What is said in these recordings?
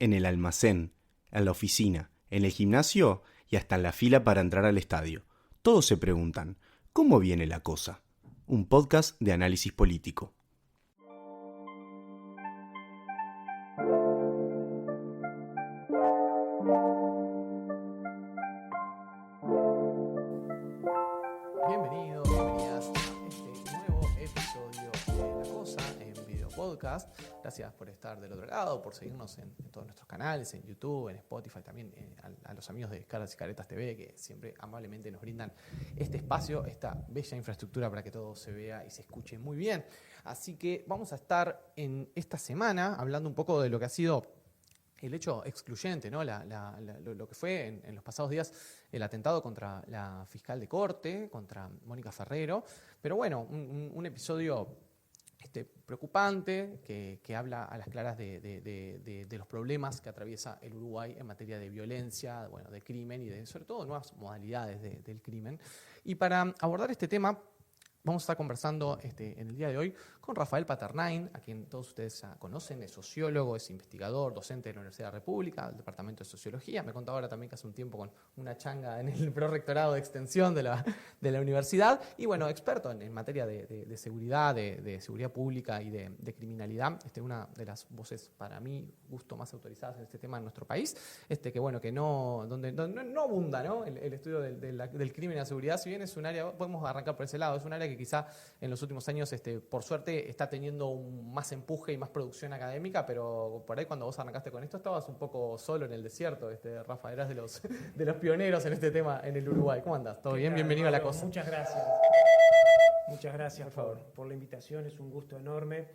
en el almacén, en la oficina, en el gimnasio y hasta en la fila para entrar al estadio. Todos se preguntan, ¿cómo viene la cosa? Un podcast de análisis político. Bienvenidos, bienvenidas a este nuevo episodio de La Cosa en video podcast. Gracias por estar del otro lado, por seguirnos en todos nuestros canales, en YouTube, en Spotify, también a los amigos de Caras y Caretas TV que siempre amablemente nos brindan este espacio, esta bella infraestructura para que todo se vea y se escuche muy bien. Así que vamos a estar en esta semana hablando un poco de lo que ha sido el hecho excluyente, ¿no? Lo que fue en los pasados días el atentado contra la fiscal de corte, contra Mónica Ferrero. Pero bueno, un episodio preocupante que habla a las claras de los problemas que atraviesa el Uruguay en materia de violencia, bueno, de crimen y de sobre todo nuevas modalidades del crimen. Y para abordar este tema vamos a estar conversando en el día de hoy con Rafael Paternain, a quien todos ustedes ya conocen, es sociólogo, es investigador, docente de la Universidad de la República, del Departamento de Sociología. Me contaba ahora también que hace un tiempo con una changa en el prorectorado de extensión de la universidad. Y bueno, experto en materia de seguridad, de seguridad pública y de criminalidad. Una de las voces, para mí, gusto más autorizadas en este tema en nuestro país. Donde no abunda, ¿no? El estudio del crimen y la seguridad. Si bien es un área, podemos arrancar por ese lado, es un área que quizá en los últimos años, por suerte, está teniendo más empuje y más producción académica, pero por ahí cuando vos arrancaste con esto estabas un poco solo en el desierto, Rafa, eras de los pioneros en este tema en el Uruguay. ¿Cómo andás? ¿Todo bien? Bienvenido a La Cosa. Muchas gracias. Muchas gracias por la invitación, es un gusto enorme.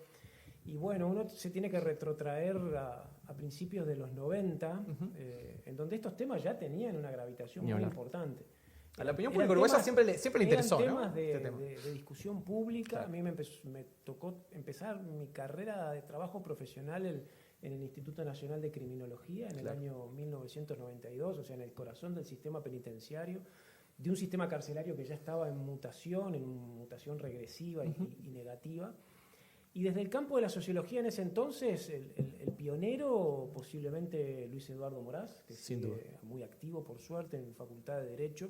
Y bueno, uno se tiene que retrotraer a principios de los 90, en donde estos temas ya tenían una gravitación muy importante. A la opinión pública uruguaya siempre le interesó, temas, ¿no? de discusión pública. Claro. A mí me tocó empezar mi carrera de trabajo profesional en el Instituto Nacional de Criminología en el año 1992, o sea, en el corazón del sistema penitenciario, de un sistema carcelario que ya estaba en mutación regresiva y negativa. Y desde el campo de la sociología en ese entonces, el pionero, posiblemente Luis Eduardo Moraz, que sigue muy activo, por suerte, en Facultad de Derecho.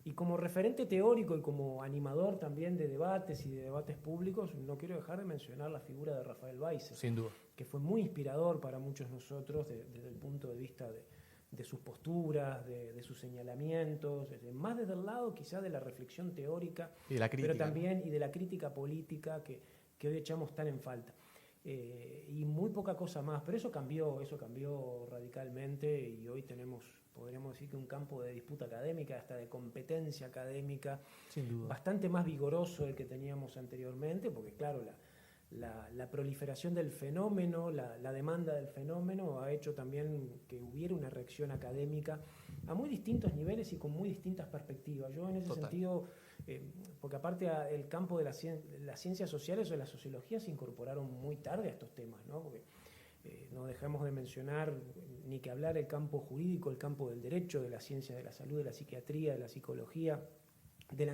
Y como referente teórico y como animador también de debates y de debates públicos, no quiero dejar de mencionar la figura de Rafael Weisser, Sin duda, que fue muy inspirador para muchos nosotros desde el punto de vista de sus posturas, de sus señalamientos, más desde el lado quizá de la reflexión teórica, y de la crítica, pero también y de la crítica política que hoy echamos tan en falta. Y muy poca cosa más, pero eso cambió radicalmente y hoy podríamos decir que un campo de disputa académica, hasta de competencia académica, sin duda, bastante más vigoroso del que teníamos anteriormente, porque claro, la proliferación del fenómeno, la demanda del fenómeno ha hecho también que hubiera una reacción académica a muy distintos niveles y con muy distintas perspectivas. Yo en ese sentido, porque aparte el campo de las ciencias sociales o de la sociología se incorporaron muy tarde a estos temas, ¿no? Porque no dejamos de mencionar ni que hablar el campo jurídico, el campo del derecho, de la ciencia de la salud, de la psiquiatría, de la psicología, de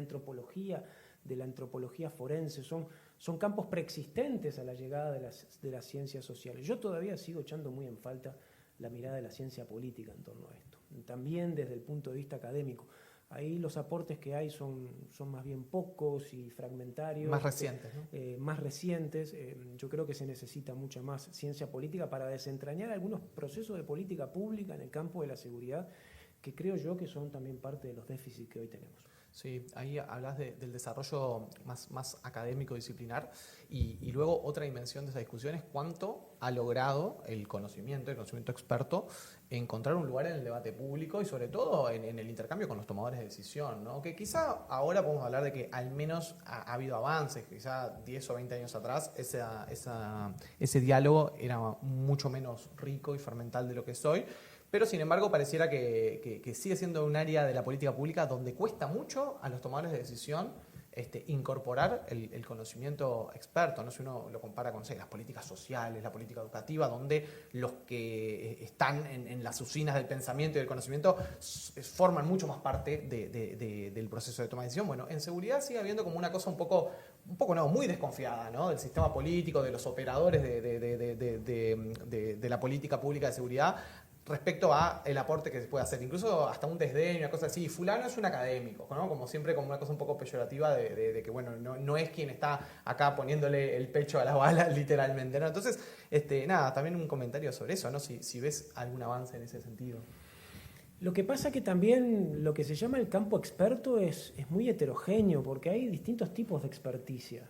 la antropología forense. Son campos preexistentes a la llegada de las ciencias sociales. Yo todavía sigo echando muy en falta la mirada de la ciencia política en torno a esto, también desde el punto de vista académico. Ahí los aportes que hay son más bien pocos y fragmentarios. Más recientes, ¿no? Más recientes. Yo creo que se necesita mucha más ciencia política para desentrañar algunos procesos de política pública en el campo de la seguridad, que creo yo que son también parte de los déficits que hoy tenemos. Sí, ahí hablas del desarrollo más académico, disciplinar, y luego otra dimensión de esa discusión es cuánto ha logrado el conocimiento experto encontrar un lugar en el debate público y sobre todo en el intercambio con los tomadores de decisión, ¿no? Que quizá ahora podemos hablar de que al menos ha habido avances, quizá 10 o 20 años atrás ese diálogo era mucho menos rico y fermental de lo que es hoy. Pero, sin embargo, pareciera que sigue siendo un área de la política pública donde cuesta mucho a los tomadores de decisión incorporar el conocimiento experto, ¿no? Si uno lo compara con, no sé, las políticas sociales, la política educativa, donde los que están en las usinas del pensamiento y del conocimiento forman mucho más parte del proceso de toma de decisión. Bueno, en seguridad sigue habiendo como una cosa un poco no, muy desconfiada, ¿no? Del sistema político, de los operadores de la política pública de seguridad, respecto a el aporte que se puede hacer, incluso hasta un desdén, una cosa así. Fulano es un académico, ¿no? Como siempre, como una cosa un poco peyorativa de que, bueno, no es quien está acá poniéndole el pecho a las balas, literalmente, ¿no? Entonces, nada, también un comentario sobre eso, ¿no? Si ves algún avance en ese sentido. Lo que pasa que también lo que se llama el campo experto es muy heterogéneo, porque hay distintos tipos de experticia.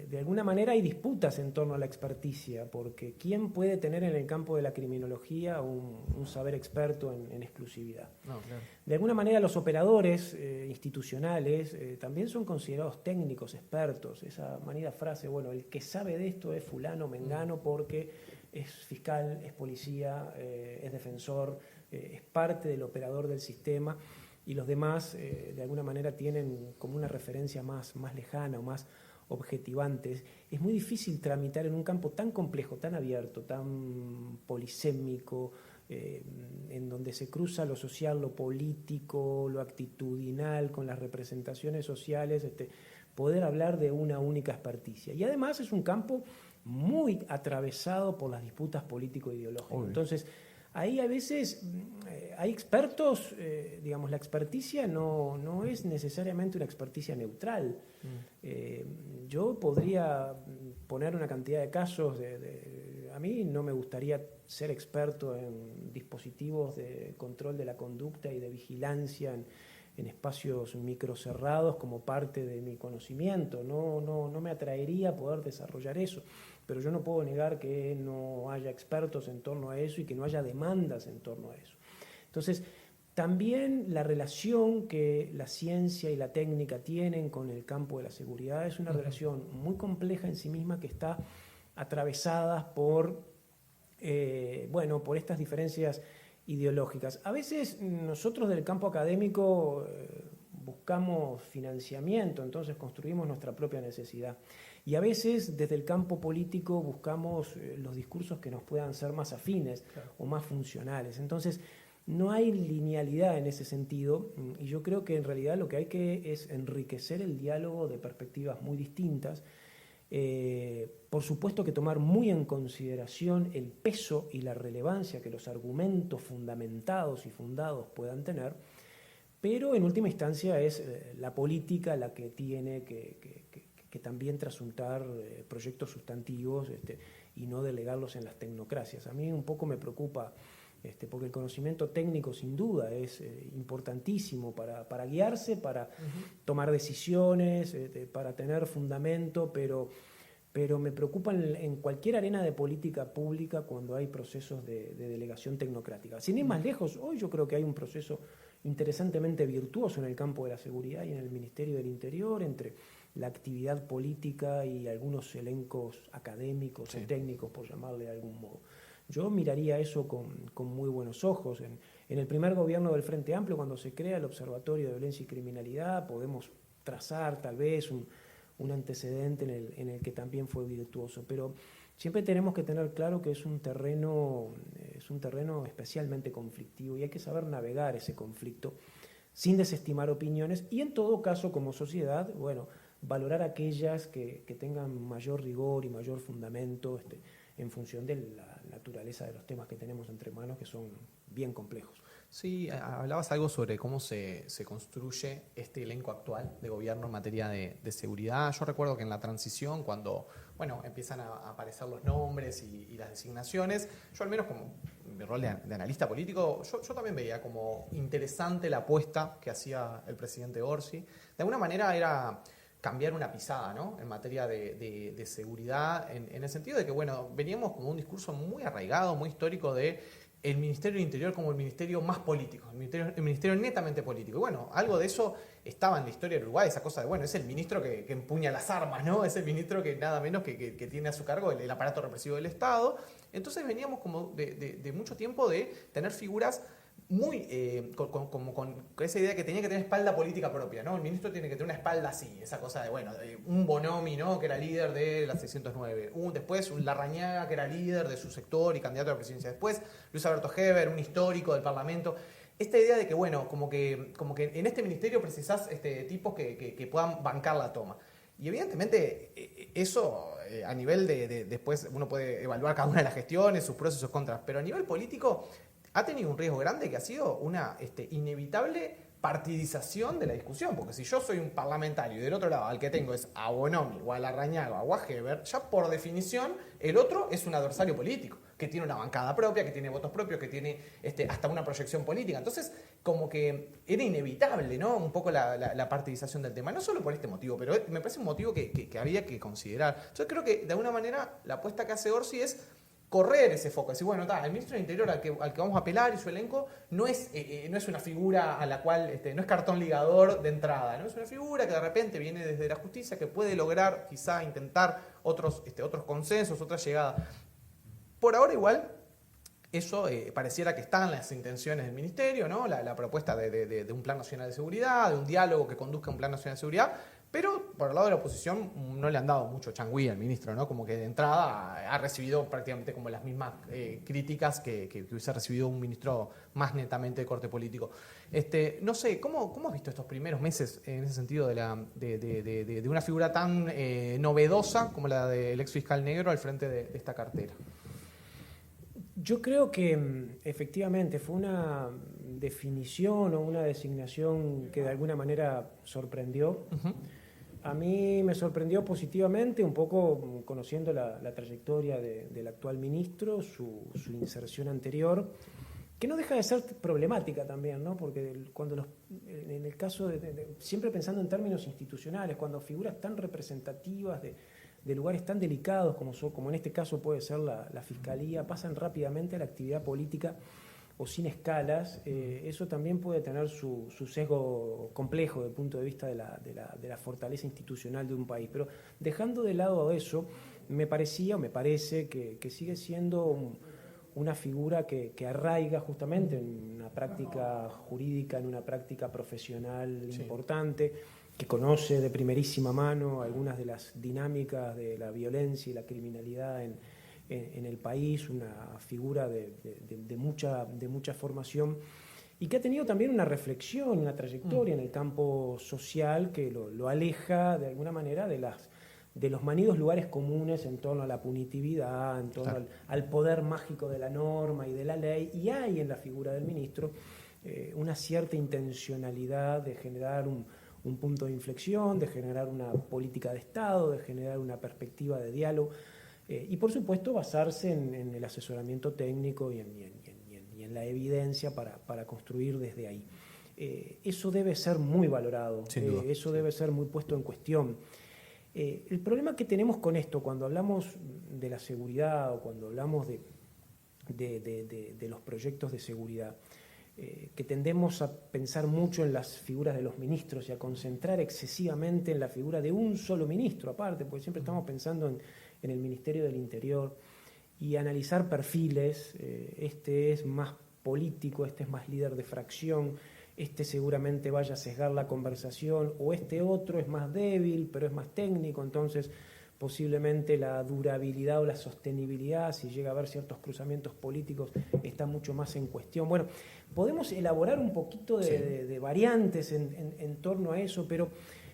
De alguna manera hay disputas en torno a la experticia, porque ¿quién puede tener en el campo de la criminología un saber experto en exclusividad? No, claro. De alguna manera los operadores institucionales también son considerados técnicos, expertos. Esa manida frase, bueno, el que sabe de esto es fulano, mengano, porque es fiscal, es policía, es defensor, es parte del operador del sistema, y los demás de alguna manera tienen como una referencia más lejana o más objetivantes. Es muy difícil tramitar en un campo tan complejo, tan abierto, tan polisémico, en donde se cruza lo social, lo político, lo actitudinal con las representaciones sociales, poder hablar de una única experticia. Y además es un campo muy atravesado por las disputas político-ideológicas. Entonces, ahí a veces hay expertos, digamos, la experticia no es necesariamente una experticia neutral. Yo podría poner una cantidad de casos, a mí no me gustaría ser experto en dispositivos de control de la conducta y de vigilancia en espacios microcerrados como parte de mi conocimiento, no me atraería poder desarrollar eso. Pero yo no puedo negar que no haya expertos en torno a eso y que no haya demandas en torno a eso. Entonces, también la relación que la ciencia y la técnica tienen con el campo de la seguridad es una relación muy compleja en sí misma, que está atravesada por estas diferencias ideológicas. A veces nosotros del campo académico buscamos financiamiento, entonces construimos nuestra propia necesidad. Y a veces desde el campo político buscamos los discursos que nos puedan ser más afines, claro, o más funcionales. Entonces no hay linealidad en ese sentido, y yo creo que en realidad lo que hay que es enriquecer el diálogo de perspectivas muy distintas. Por supuesto que tomar muy en consideración el peso y la relevancia que los argumentos fundamentados y fundados puedan tener, pero en última instancia es la política la que tiene que también trasuntar proyectos sustantivos y no delegarlos en las tecnocracias. A mí un poco me preocupa, porque el conocimiento técnico sin duda es importantísimo para guiarse, para tomar decisiones, para tener fundamento, pero me preocupa en cualquier arena de política pública cuando hay procesos de delegación tecnocrática. Sin ir más lejos, hoy yo creo que hay un proceso interesantemente virtuoso en el campo de la seguridad y en el Ministerio del Interior, entre la actividad política y algunos elencos académicos, sí, y técnicos, por llamarle de algún modo. Yo miraría eso con muy buenos ojos. En el primer gobierno del Frente Amplio, cuando se crea el Observatorio de Violencia y Criminalidad, podemos trazar tal vez un antecedente en el que también fue virtuoso, pero siempre tenemos que tener claro que es un terreno especialmente conflictivo, y hay que saber navegar ese conflicto sin desestimar opiniones, y en todo caso como sociedad, valorar aquellas que tengan mayor rigor y mayor fundamento en función de la naturaleza de los temas que tenemos entre manos, que son bien complejos. Sí, hablabas algo sobre cómo se construye este elenco actual de gobierno en materia de seguridad. Yo recuerdo que en la transición, cuando empiezan a aparecer los nombres y las designaciones, yo al menos como mi rol de analista político, yo también veía como interesante la apuesta que hacía el presidente Orsi. De alguna manera era cambiar una pisada, ¿no?, en materia de seguridad, en el sentido de que, veníamos como un discurso muy arraigado, muy histórico de el Ministerio del Interior como el ministerio más político, el ministerio netamente político. Y algo de eso estaba en la historia de Uruguay, esa cosa de, es el ministro que empuña las armas, ¿no? Es el ministro que nada menos que tiene a su cargo el aparato represivo del Estado. Entonces veníamos como de mucho tiempo de tener figuras muy con esa idea que tenía que tener espalda política propia, ¿no? El ministro tiene que tener una espalda así, esa cosa de, bueno, un Bonomi, ¿no? Que era líder de la 609, después un Larrañaga, que era líder de su sector y candidato a la presidencia, después Luis Alberto Heber, un histórico del Parlamento. Esta idea de que, bueno, como que en este ministerio precisás tipos que puedan bancar la toma. Y evidentemente eso a nivel después uno puede evaluar cada una de las gestiones, sus pros y sus contras, pero a nivel político ha tenido un riesgo grande que ha sido una inevitable partidización de la discusión, porque si yo soy un parlamentario y del otro lado al que tengo es a Bonomi o a Larrañaga o a Heber, ya por definición el otro es un adversario político, que tiene una bancada propia, que tiene votos propios, que tiene hasta una proyección política. Entonces, como que era inevitable, ¿no? Un poco la partidización del tema, no solo por este motivo, pero me parece un motivo que había que considerar. Yo creo que de alguna manera la apuesta que hace Orsi es correr ese foco, decir, bueno, el ministro del Interior al que vamos a apelar y su elenco no es una figura a la cual, no es cartón ligador de entrada, no es una figura que de repente viene desde la justicia, que puede lograr quizá intentar otros consensos, otra llegada. Por ahora igual, eso pareciera que están las intenciones del ministerio, ¿no? La propuesta de un plan nacional de seguridad, de un diálogo que conduzca a un plan nacional de seguridad, pero por el lado de la oposición no le han dado mucho changüí al ministro, ¿no? Como que de entrada ha recibido prácticamente como las mismas críticas que hubiese recibido un ministro más netamente de corte político. No sé, ¿cómo has visto estos primeros meses en ese sentido de una figura tan novedosa como la del ex fiscal negro al frente de esta cartera? Yo creo que efectivamente fue una definición o una designación que de alguna manera sorprendió. Uh-huh. A mí me sorprendió positivamente, un poco conociendo la trayectoria del actual ministro, su inserción anterior, que no deja de ser problemática también, ¿no? Porque en el caso siempre pensando en términos institucionales, cuando figuras tan representativas de lugares tan delicados como en este caso puede ser la Fiscalía, pasan rápidamente a la actividad política o sin escalas, eso también puede tener su sesgo complejo desde el punto de vista de la fortaleza institucional de un país. Pero dejando de lado eso, me parece que sigue siendo una figura que arraiga justamente en una práctica jurídica, en una práctica profesional importante, que conoce de primerísima mano algunas de las dinámicas de la violencia y la criminalidad en el país, una figura de mucha formación y que ha tenido también una reflexión, una trayectoria en el campo social que lo aleja de alguna manera de los manidos lugares comunes en torno a la punitividad, en torno al poder mágico de la norma y de la ley, y hay en la figura del ministro una cierta intencionalidad de generar un punto de inflexión, de generar una política de Estado, de generar una perspectiva de diálogo y por supuesto basarse en el asesoramiento técnico y en la evidencia para construir desde ahí. Eso debe ser muy valorado, eso debe ser muy puesto en cuestión. El problema que tenemos con esto, cuando hablamos de la seguridad o cuando hablamos de los proyectos de seguridad, que tendemos a pensar mucho en las figuras de los ministros y a concentrar excesivamente en la figura de un solo ministro aparte, porque siempre estamos pensando en el Ministerio del Interior y analizar perfiles, este es más político, este es más líder de fracción, este seguramente vaya a sesgar la conversación, o este otro es más débil, pero es más técnico, entonces posiblemente la durabilidad o la sostenibilidad, si llega a haber ciertos cruzamientos políticos, está mucho más en cuestión. Bueno, podemos elaborar un poquito de variantes en torno a eso, pero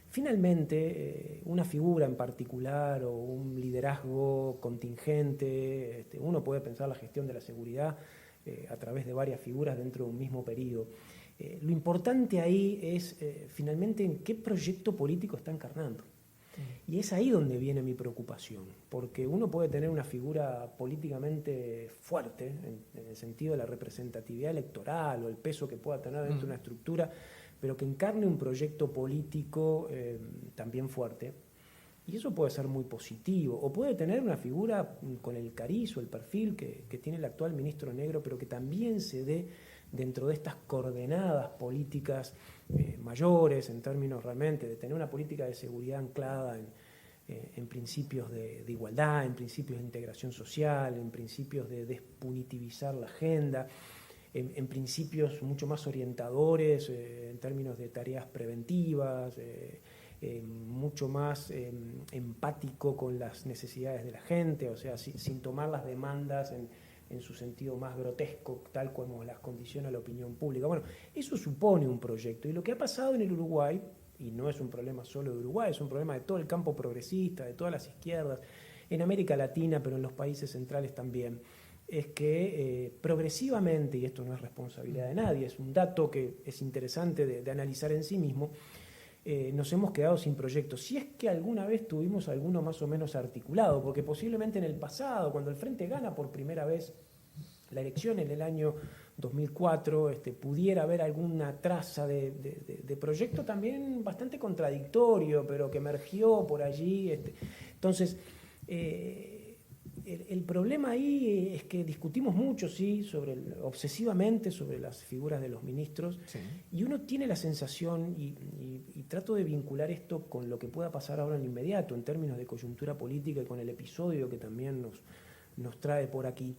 finalmente una figura en particular o un liderazgo contingente, uno puede pensar la gestión de la seguridad a través de varias figuras dentro de un mismo periodo. Lo importante ahí es finalmente en qué proyecto político está encarnando. Y es ahí donde viene mi preocupación, porque uno puede tener una figura políticamente fuerte, en el sentido de la representatividad electoral o el peso que pueda tener dentro de una estructura, pero que encarne un proyecto político también fuerte. Y eso puede ser muy positivo, o puede tener una figura con el cariz o el perfil que tiene el actual ministro Negro, pero que también se dé dentro de estas coordenadas políticas mayores, en términos realmente de tener una política de seguridad anclada en principios de igualdad, en principios de integración social, en principios de despunitivizar la agenda, en principios mucho más orientadores en términos de tareas preventivas, mucho más empático con las necesidades de la gente, o sea, sin tomar las demandas en su sentido más grotesco, tal como las condiciona la opinión pública. Bueno, eso supone un proyecto. Y lo que ha pasado en el Uruguay, y no es un problema solo de Uruguay, es un problema de todo el campo progresista, de todas las izquierdas, en América Latina, pero en los países centrales también, es que progresivamente, y esto no es responsabilidad de nadie, es un dato que es interesante de analizar en sí mismo, nos hemos quedado sin proyectos. Si es que alguna vez tuvimos alguno más o menos articulado, porque posiblemente en el pasado, cuando el Frente gana por primera vez la elección en el año 2004, pudiera haber alguna traza de proyecto también bastante contradictorio, pero que emergió por allí. Entonces, el problema ahí es que discutimos mucho, sí, obsesivamente sobre las figuras de los ministros, sí. Y uno tiene la sensación, y trato de vincular esto con lo que pueda pasar ahora en inmediato, en términos de coyuntura política y con el episodio que también nos trae por aquí,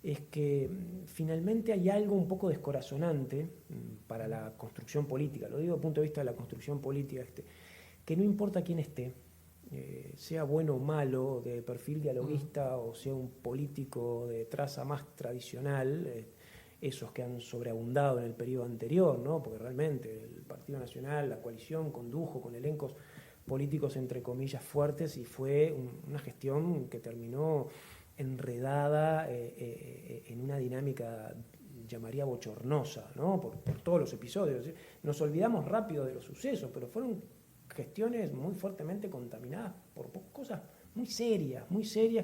es que finalmente hay algo un poco descorazonante para la construcción política, lo digo desde el punto de vista de la construcción política, que no importa quién esté, sea bueno o malo, de perfil dialoguista, o sea un político de traza más tradicional, esos que han sobreabundado en el periodo anterior, ¿no? Porque realmente el Partido Nacional, la coalición, condujo con elencos políticos entre comillas fuertes y fue una gestión que terminó enredada en una dinámica, llamaría bochornosa, ¿no? Por todos los episodios. Nos olvidamos rápido de los sucesos, pero fueron gestiones muy fuertemente contaminadas por cosas muy serias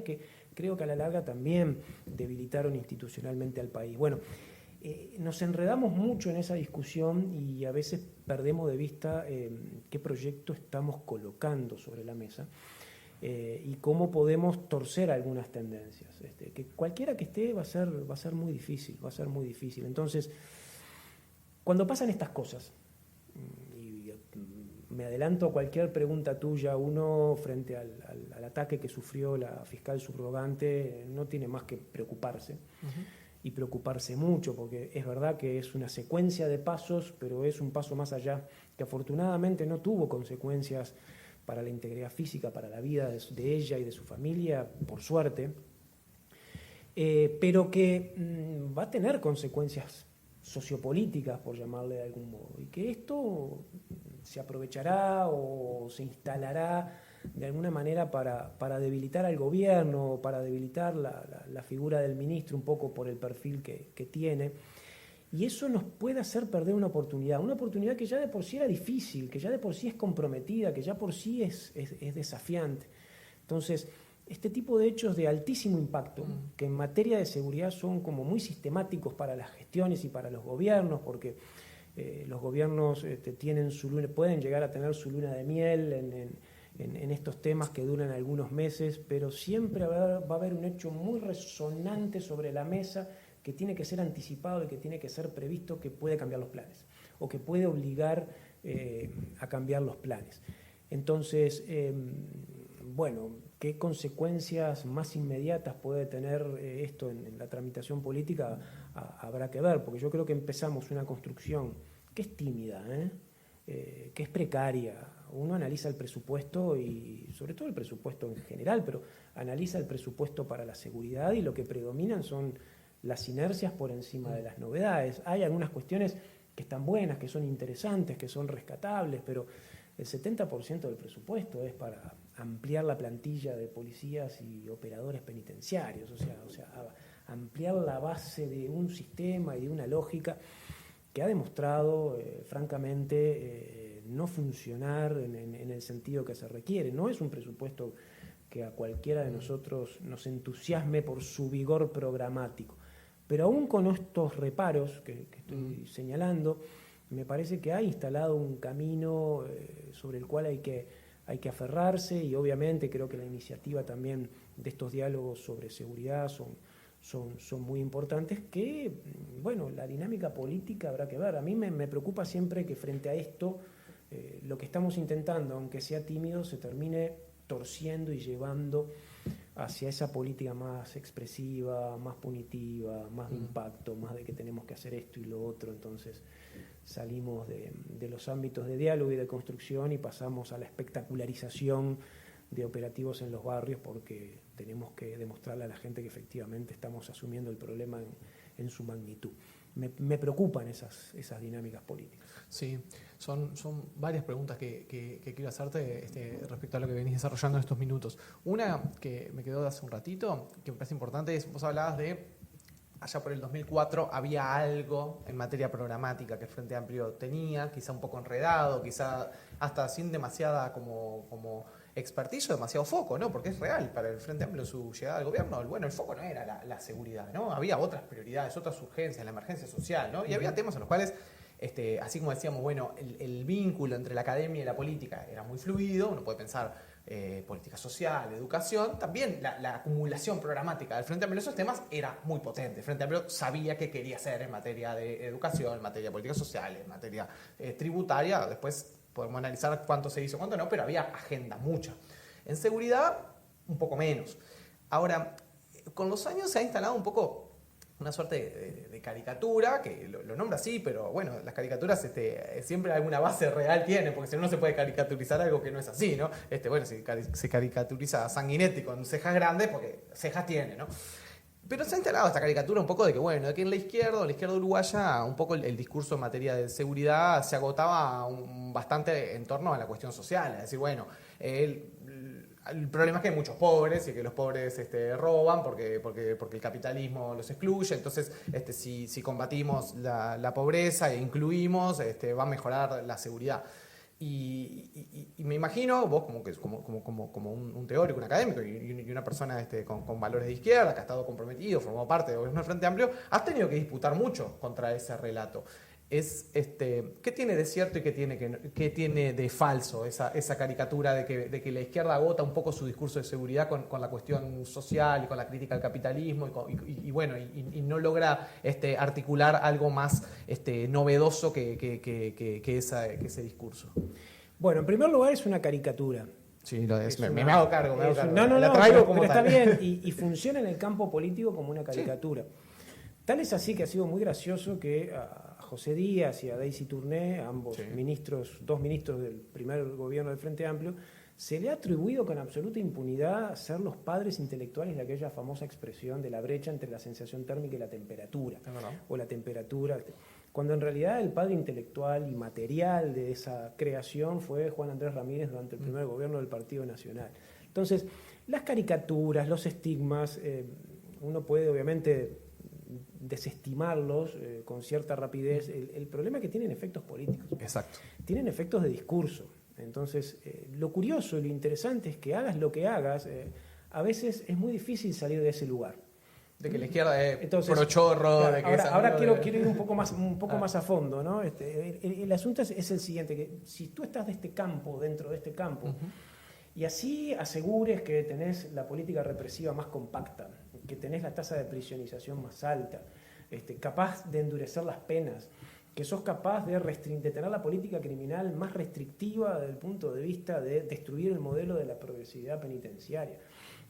que creo que a la larga también debilitaron institucionalmente al país. Bueno, nos enredamos mucho en esa discusión y a veces perdemos de vista qué proyecto estamos colocando sobre la mesa y cómo podemos torcer algunas tendencias. Que cualquiera que esté va a ser muy difícil, Entonces, cuando pasan estas cosas, me adelanto a cualquier pregunta tuya, uno frente al ataque que sufrió la fiscal subrogante no tiene más que preocuparse, y preocuparse mucho, porque es verdad que es una secuencia de pasos, pero es un paso más allá, que afortunadamente no tuvo consecuencias para la integridad física, para la vida de ella y de su familia, por suerte, pero que va a tener consecuencias sociopolíticas, por llamarle de algún modo, y que esto se aprovechará o se instalará de alguna manera para debilitar al gobierno, para debilitar la figura del ministro un poco por el perfil que tiene, y eso nos puede hacer perder una oportunidad que ya de por sí era difícil, que ya de por sí es comprometida, que ya por sí es desafiante. Entonces, este tipo de hechos de altísimo impacto, que en materia de seguridad son como muy sistemáticos para las gestiones y para los gobiernos, porque los gobiernos pueden llegar a tener su luna de miel en estos temas que duran algunos meses, pero siempre va a haber un hecho muy resonante sobre la mesa que tiene que ser anticipado y que tiene que ser previsto, que puede cambiar los planes o que puede obligar a cambiar los planes. Entonces, ¿qué consecuencias más inmediatas puede tener esto en la tramitación política? Habrá que ver, porque yo creo que empezamos una construcción que es tímida, que es precaria. Uno analiza el presupuesto y sobre todo el presupuesto en general, pero analiza el presupuesto para la seguridad y lo que predominan son las inercias por encima de las novedades. Hay algunas cuestiones que están buenas, que son interesantes, que son rescatables, pero el 70% del presupuesto es para ampliar la plantilla de policías y operadores penitenciarios, o sea, ampliar la base de un sistema y de una lógica que ha demostrado, francamente, no funcionar en el sentido que se requiere. No es un presupuesto que a cualquiera de nosotros nos entusiasme por su vigor programático. Pero aún con estos reparos que estoy señalando, me parece que ha instalado un camino sobre el cual hay que aferrarse, y obviamente creo que la iniciativa también de estos diálogos sobre seguridad son muy importantes, que, la dinámica política habrá que ver. A mí me preocupa siempre que frente a esto, lo que estamos intentando, aunque sea tímido, se termine torciendo y llevando hacia esa política más expresiva, más punitiva, más de impacto, más de que tenemos que hacer esto y lo otro. Entonces salimos de los ámbitos de diálogo y de construcción y pasamos a la espectacularización de operativos en los barrios, porque tenemos que demostrarle a la gente que efectivamente estamos asumiendo el problema en su magnitud. Me preocupan esas dinámicas políticas. Sí, son varias preguntas que quiero hacerte respecto a lo que venís desarrollando en estos minutos. Una que me quedó de hace un ratito, que me parece importante, es: vos hablabas de, allá por el 2004, había algo en materia programática que el Frente Amplio tenía, quizá un poco enredado, quizá hasta sin demasiada como expertise o demasiado foco, ¿no? Porque es real, para el Frente Amplio su llegada al gobierno, el foco no era la seguridad, ¿no? Había otras prioridades, otras urgencias, la emergencia social, ¿no? Y había temas en los cuales, así como decíamos, bueno, el vínculo entre la academia y la política era muy fluido. Uno puede pensar política social, educación, también la acumulación programática del Frente Amplio en esos temas era muy potente. El Frente Amplio sabía qué quería hacer en materia de educación, en materia de política social, en materia tributaria. Después podemos analizar cuánto se hizo, cuánto no, pero había agenda, mucha. En seguridad, un poco menos. Ahora, con los años se ha instalado un poco una suerte de caricatura, que lo nombra así, pero bueno, las caricaturas siempre alguna base real tienen, porque si no, no se puede caricaturizar algo que no es así, ¿no? Bueno, se caricaturiza a Sanguinetti con cejas grandes, porque cejas tiene, ¿no? Pero se ha instalado esta caricatura un poco de que, bueno, de que en la izquierda uruguaya, un poco el discurso en materia de seguridad se agotaba bastante en torno a la cuestión social. Es decir, bueno, el problema es que hay muchos pobres y que los pobres roban porque el capitalismo los excluye. Entonces, si combatimos la pobreza e incluimos, va a mejorar la seguridad. Y me imagino, vos como un teórico, un académico y una persona con valores de izquierda, que ha estado comprometido, formado parte del gobierno del Frente Amplio, has tenido que disputar mucho contra ese relato. ¿Qué tiene de cierto y qué tiene de falso esa caricatura de que la izquierda agota un poco su discurso de seguridad con la cuestión social y con la crítica al capitalismo y no logra articular algo más novedoso que ese discurso? Bueno, en primer lugar es una caricatura. Sí, lo es. Me hago cargo. No, la traigo como pero está tal. bien y funciona en el campo político como una caricatura. Sí. Tal es así que ha sido muy gracioso que a José Díaz y a Daisy Tourné, ambos dos ministros del primer gobierno del Frente Amplio, se le ha atribuido con absoluta impunidad ser los padres intelectuales de aquella famosa expresión de la brecha entre la sensación térmica y la temperatura, o la temperatura, cuando en realidad el padre intelectual y material de esa creación fue Juan Andrés Ramírez durante el primer gobierno del Partido Nacional. Entonces, las caricaturas, los estigmas, uno puede obviamente desestimarlos con cierta rapidez. El problema es que tienen efectos políticos. Exacto. Tienen efectos de discurso. Entonces, lo curioso y lo interesante es que hagas lo que hagas, a veces es muy difícil salir de ese lugar. De que la izquierda es prochorro. Claro, de que ahora quiero ir un poco más a fondo, ¿no? El asunto es el siguiente, que si tú estás dentro de este campo, y así asegures que tenés la política represiva más compacta, que tenés la tasa de prisionización más alta, capaz de endurecer las penas, que sos capaz de tener la política criminal más restrictiva desde el punto de vista de destruir el modelo de la progresividad penitenciaria,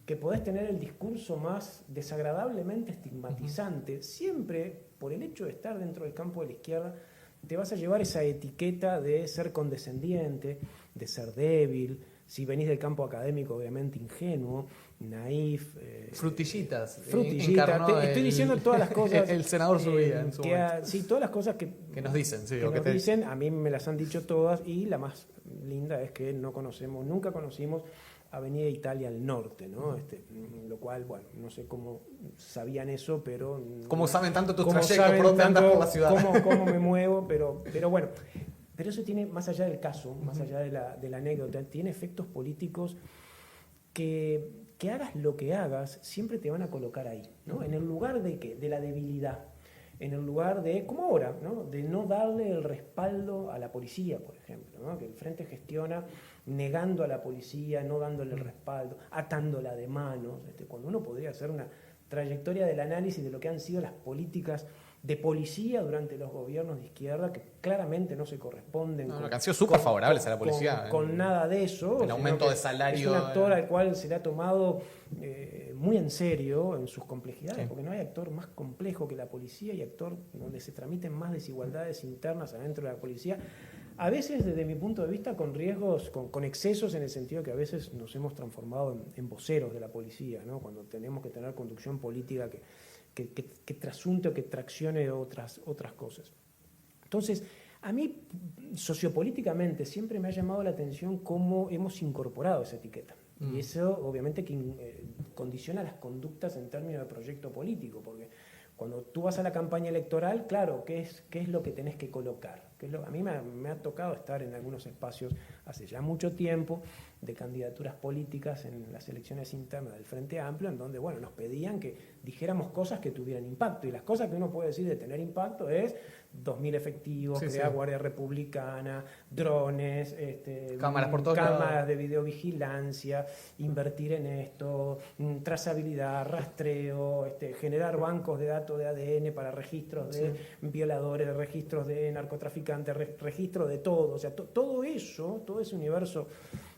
que podés tener el discurso más desagradablemente estigmatizante, siempre por el hecho de estar dentro del campo de la izquierda, te vas a llevar esa etiqueta de ser condescendiente, de ser débil, si venís del campo académico, obviamente ingenuo, naif. Frutillitas. Estoy diciendo todas las cosas. El senador Zubida. Sí, todas las cosas que nos dicen. Sí, dicen, a mí me las han dicho todas, y la más linda es que nunca conocimos Avenida Italia al norte, ¿no? Lo cual, bueno, no sé cómo sabían eso, pero... ¿Cómo saben tanto tus trayectos por dónde andas por la ciudad? Cómo me muevo, pero bueno... Pero eso tiene, más allá del caso, más allá de la anécdota, tiene efectos políticos que hagas lo que hagas, siempre te van a colocar ahí, ¿no? En el lugar de la debilidad, en el lugar de, como ahora, ¿no? De no darle el respaldo a la policía, por ejemplo, ¿no? Que el Frente gestiona negando a la policía, no dándole el respaldo, atándola de manos, cuando uno podría hacer una trayectoria del análisis de lo que han sido las políticas de policía durante los gobiernos de izquierda, que claramente no se corresponden que han sido súper favorables a la policía. Con nada de eso. El aumento de salario. Es un actor al cual se le ha tomado muy en serio en sus complejidades, Sí. porque no hay actor más complejo que la policía y actor donde se tramiten más desigualdades internas adentro de la policía. A veces, desde mi punto de vista, con riesgos, con excesos, en el sentido que a veces nos hemos transformado en voceros de la policía, ¿no? Cuando tenemos que tener conducción política que trasunte o que traccione otras cosas. Entonces, a mí, sociopolíticamente, siempre me ha llamado la atención cómo hemos incorporado esa etiqueta. Y eso, obviamente, que condiciona las conductas en términos de proyecto político, porque cuando tú vas a la campaña electoral, claro, ¿qué es lo que tenés que colocar? A mí me ha tocado estar en algunos espacios hace ya mucho tiempo de candidaturas políticas en las elecciones internas del Frente Amplio, en donde, bueno, nos pedían que dijéramos cosas que tuvieran impacto. Y las cosas que uno puede decir de tener impacto es 2.000 efectivos, crear Guardia Republicana, drones, cámaras por todos cámaras lados, de videovigilancia, invertir en esto, trazabilidad, rastreo, generar bancos de datos de ADN para registros de violadores, registros de narcotraficantes, registros de todo. O sea, todo eso, todo ese universo,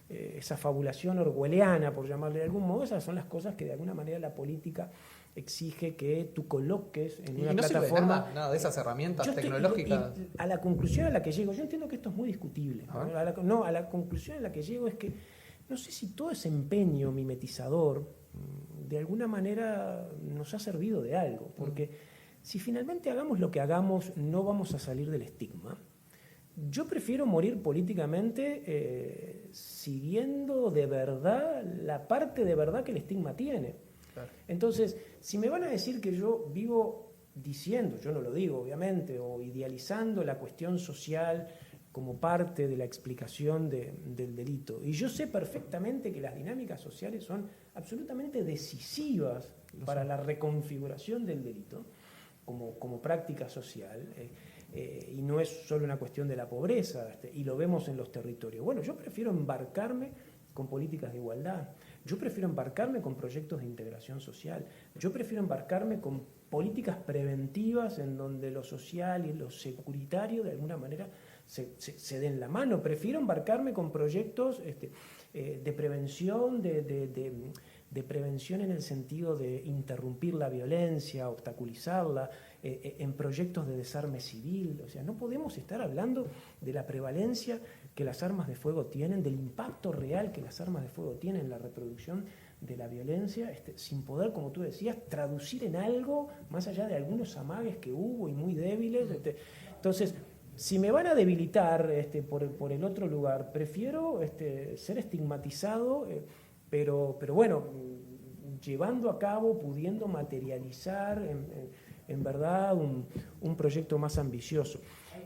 esa fabulación orwelliana, por llamarle de algún modo, esas son las cosas que de alguna manera la política exige que tú coloques en una plataforma. Nada de esas herramientas tecnológicas. A la conclusión a la que llego, yo entiendo que esto es muy discutible. A la conclusión a la que llego es que no sé si todo ese empeño mimetizador de alguna manera nos ha servido de algo, porque si finalmente hagamos lo que hagamos, no vamos a salir del estigma. Yo prefiero morir políticamente siguiendo de verdad la parte de verdad que el estigma tiene. Claro. Entonces, si me van a decir que yo vivo diciendo, yo no lo digo obviamente, o idealizando la cuestión social como parte de la explicación del delito, y yo sé perfectamente que las dinámicas sociales son absolutamente decisivas para la reconfiguración del delito como práctica social, y no es solo una cuestión de la pobreza, y lo vemos en los territorios. Bueno, yo prefiero embarcarme con políticas de igualdad, yo prefiero embarcarme con proyectos de integración social, yo prefiero embarcarme con políticas preventivas en donde lo social y lo securitario de alguna manera se den la mano, prefiero embarcarme con proyectos de prevención, de prevención en el sentido de interrumpir la violencia, obstaculizarla, en proyectos de desarme civil. O sea, no podemos estar hablando de la prevalencia que las armas de fuego tienen, del impacto real que las armas de fuego tienen en la reproducción de la violencia, sin poder, como tú decías, traducir en algo, más allá de algunos amagues que hubo y muy débiles. Entonces, si me van a debilitar por el otro lugar, prefiero ser estigmatizado, pero bueno, llevando a cabo, pudiendo materializar en verdad un proyecto más ambicioso.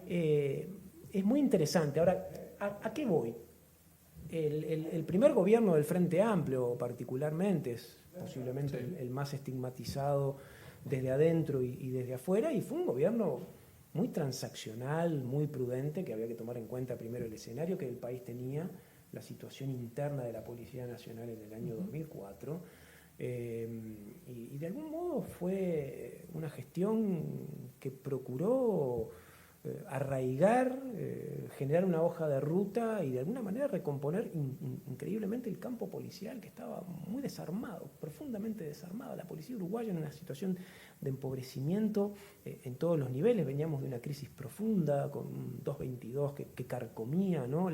Es muy interesante. Ahora, ¿a qué voy? El primer gobierno del Frente Amplio, particularmente, es posiblemente el más estigmatizado desde adentro y desde afuera, y fue un gobierno muy transaccional, muy prudente, que había que tomar en cuenta primero el escenario que el país tenía, la situación interna de la Policía Nacional en el año 2004, y de algún modo fue una gestión que procuró arraigar, generar una hoja de ruta y de alguna manera recomponer increíblemente el campo policial, que estaba muy desarmado, profundamente desarmado. La policía uruguaya en una situación de empobrecimiento en todos los niveles. Veníamos de una crisis profunda con 222 que carcomía, ¿no?,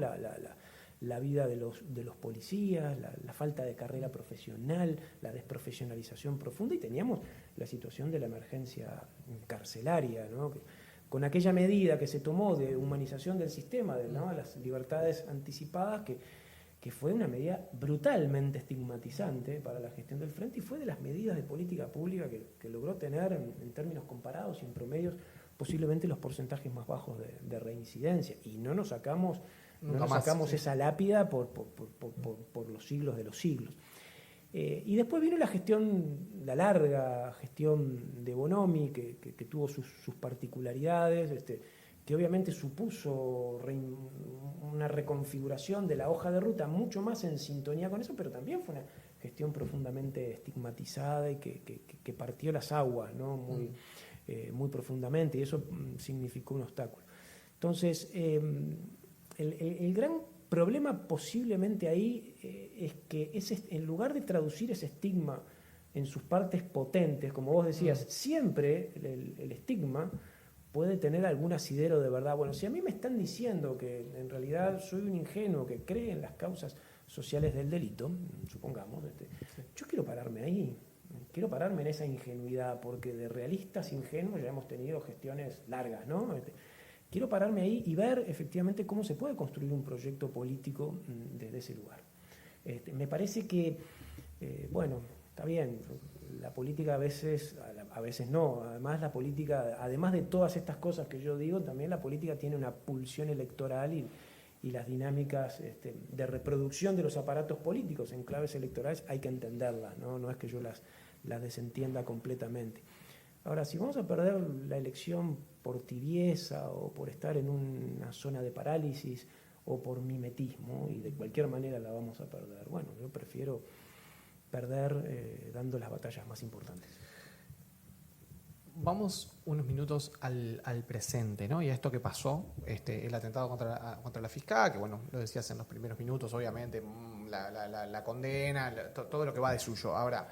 la vida de los policías, la falta de carrera profesional, la desprofesionalización profunda, y teníamos la situación de la emergencia carcelaria, ¿no?, con aquella medida que se tomó de humanización del sistema, ¿no?, las libertades anticipadas, que fue una medida brutalmente estigmatizante para la gestión del Frente, y fue de las medidas de política pública que logró tener, en términos comparados y en promedios, posiblemente los porcentajes más bajos de reincidencia. Y no nos sacamos esa lápida por los siglos de los siglos. Y después vino la larga gestión de Bonomi, que tuvo sus particularidades, que obviamente supuso una reconfiguración de la hoja de ruta mucho más en sintonía con eso, pero también fue gestión profundamente estigmatizada y que partió las aguas, ¿no? Muy profundamente, y eso significó un obstáculo. Entonces, el gran problema posiblemente ahí es que en lugar de traducir ese estigma en sus partes potentes, como vos decías, siempre el estigma puede tener algún asidero de verdad. Bueno, si a mí me están diciendo que en realidad soy un ingenuo que cree en las causas sociales del delito, supongamos, yo quiero pararme ahí. Quiero pararme en esa ingenuidad, porque de realistas ingenuos ya hemos tenido gestiones largas, ¿no? Quiero pararme ahí y ver efectivamente cómo se puede construir un proyecto político desde ese lugar. Me parece que, bueno, está bien, la política a veces no, además la política, además de todas estas cosas que yo digo, también la política tiene una pulsión electoral y las dinámicas de reproducción de los aparatos políticos en claves electorales hay que entenderlas, ¿no? No es que yo las desentienda completamente. Ahora, si vamos a perder la elección por tibieza o por estar en una zona de parálisis o por mimetismo, y de cualquier manera la vamos a perder, bueno, yo prefiero perder dando las batallas más importantes. Vamos unos minutos al presente, ¿no? Y a esto que pasó, el atentado contra la fiscal, que bueno, lo decías en los primeros minutos, obviamente, la condena, todo lo que va de suyo. Ahora,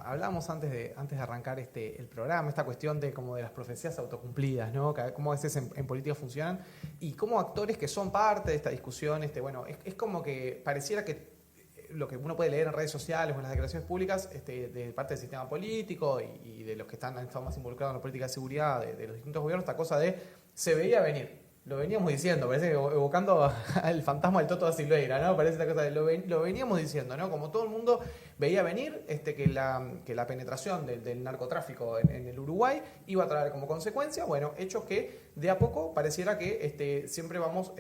hablábamos antes de arrancar el programa, esta cuestión de las profecías autocumplidas, ¿no? Cómo a veces en política funcionan y cómo actores que son parte de esta discusión, bueno, es como que pareciera que lo que uno puede leer en redes sociales o en las declaraciones públicas de parte del sistema político y de los que han estado más involucrados en la política de seguridad de los distintos gobiernos, esta cosa de se veía venir. Lo veníamos diciendo, parece evocando al fantasma del Toto da Silveira, ¿no? Parece esta cosa de lo veníamos diciendo, ¿no? Como todo el mundo veía venir que la penetración del narcotráfico en el Uruguay iba a traer como consecuencia, bueno, hechos que de a poco pareciera que siempre vamos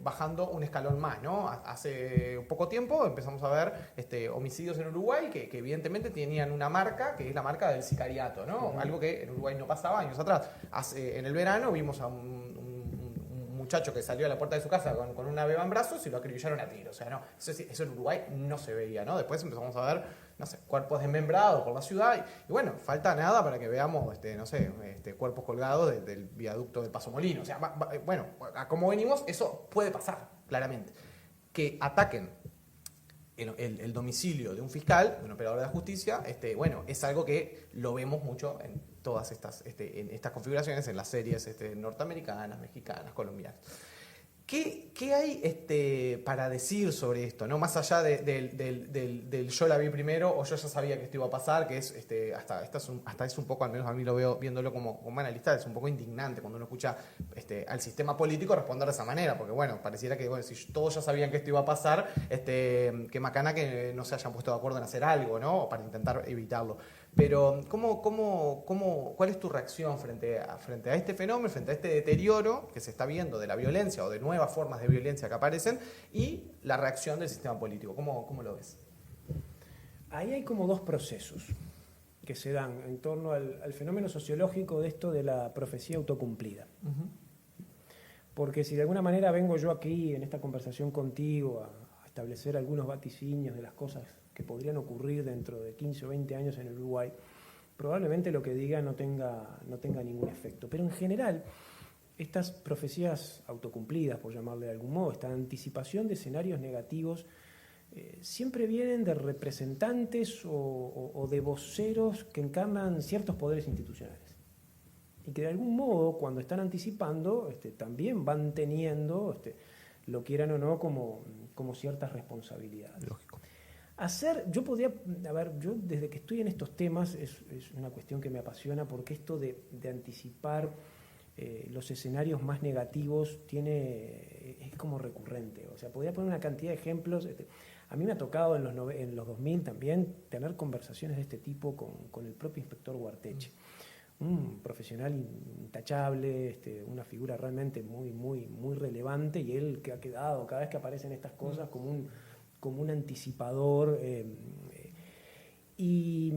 bajando un escalón más, ¿no? Hace poco tiempo empezamos a ver homicidios en Uruguay que evidentemente tenían una marca, que es la marca del sicariato, ¿no? Algo que en Uruguay no pasaba años atrás. En el verano vimos a un muchacho que salió a la puerta de su casa con una beba en brazos y lo acribillaron a tiro. O sea, no, eso en Uruguay no se veía, ¿no? Después empezamos a ver, no sé, cuerpos desmembrados por la ciudad y bueno, falta nada para que veamos, cuerpos colgados del viaducto del Paso Molino. O sea, bueno, a como venimos, eso puede pasar, claramente. Que ataquen el domicilio de un fiscal, de un operador de la justicia, bueno, es algo que lo vemos mucho en todas en estas configuraciones, en las series norteamericanas, mexicanas, colombianas. ¿Qué hay para decir sobre esto, ¿no? Más allá del yo la vi primero o yo ya sabía que esto iba a pasar, que es hasta es un poco, al menos a mí lo veo viéndolo como analista, es un poco indignante cuando uno escucha al sistema político responder de esa manera, porque bueno, pareciera que si todos ya sabían que esto iba a pasar, qué macana que no se hayan puesto de acuerdo en hacer algo, ¿no? Para intentar evitarlo. Pero, ¿cuál es tu reacción frente a este fenómeno, frente a este deterioro que se está viendo de la violencia o de nuevas formas de violencia que aparecen y la reacción del sistema político? ¿Cómo lo ves? Ahí hay como dos procesos que se dan en torno al fenómeno sociológico de esto de la profecía autocumplida. Uh-huh. Porque si de alguna manera vengo yo aquí en esta conversación contigo a establecer algunos vaticinios de las cosas que podrían ocurrir dentro de 15 o 20 años en el Uruguay, probablemente lo que diga no tenga ningún efecto. Pero en general, estas profecías autocumplidas, por llamarle de algún modo, esta anticipación de escenarios negativos, siempre vienen de representantes o de voceros que encarnan ciertos poderes institucionales. Y que de algún modo, cuando están anticipando, también van teniendo, lo quieran o no, como ciertas responsabilidades. Lógico. Yo desde que estoy en estos temas, es una cuestión que me apasiona, porque esto de anticipar los escenarios más negativos es como recurrente. O sea, podría poner una cantidad de ejemplos. A mí me ha tocado en los 2000 también tener conversaciones de este tipo con el propio inspector Guarteche. Un profesional intachable, una figura realmente muy, muy, muy relevante, y él que ha quedado, cada vez que aparecen estas cosas, como un anticipador. Y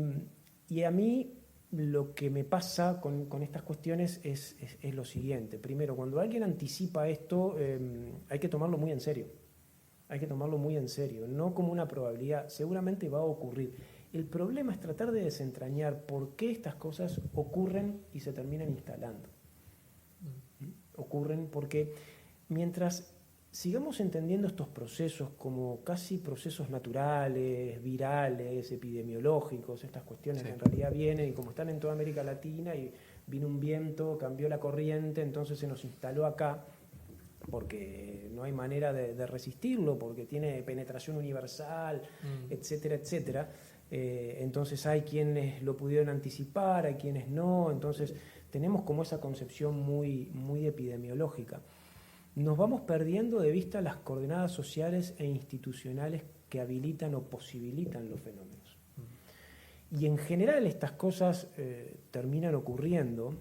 a mí lo que me pasa con estas cuestiones es lo siguiente. Primero, cuando alguien anticipa esto, hay que tomarlo muy en serio. hay que tomarlo muy en serio, no como una probabilidad, seguramente va a ocurrir. El problema es tratar de desentrañar por qué estas cosas ocurren y se terminan instalando. Ocurren porque mientras sigamos entendiendo estos procesos como casi procesos naturales, virales, epidemiológicos, estas cuestiones que en realidad vienen y como están en toda América Latina y vino un viento, cambió la corriente, entonces se nos instaló acá porque no hay manera de resistirlo, porque tiene penetración universal, etcétera, etcétera. Entonces hay quienes lo pudieron anticipar, hay quienes no, entonces tenemos como esa concepción muy, muy epidemiológica. Nos vamos perdiendo de vista las coordenadas sociales e institucionales que habilitan o posibilitan los fenómenos. Y en general estas cosas terminan ocurriendo,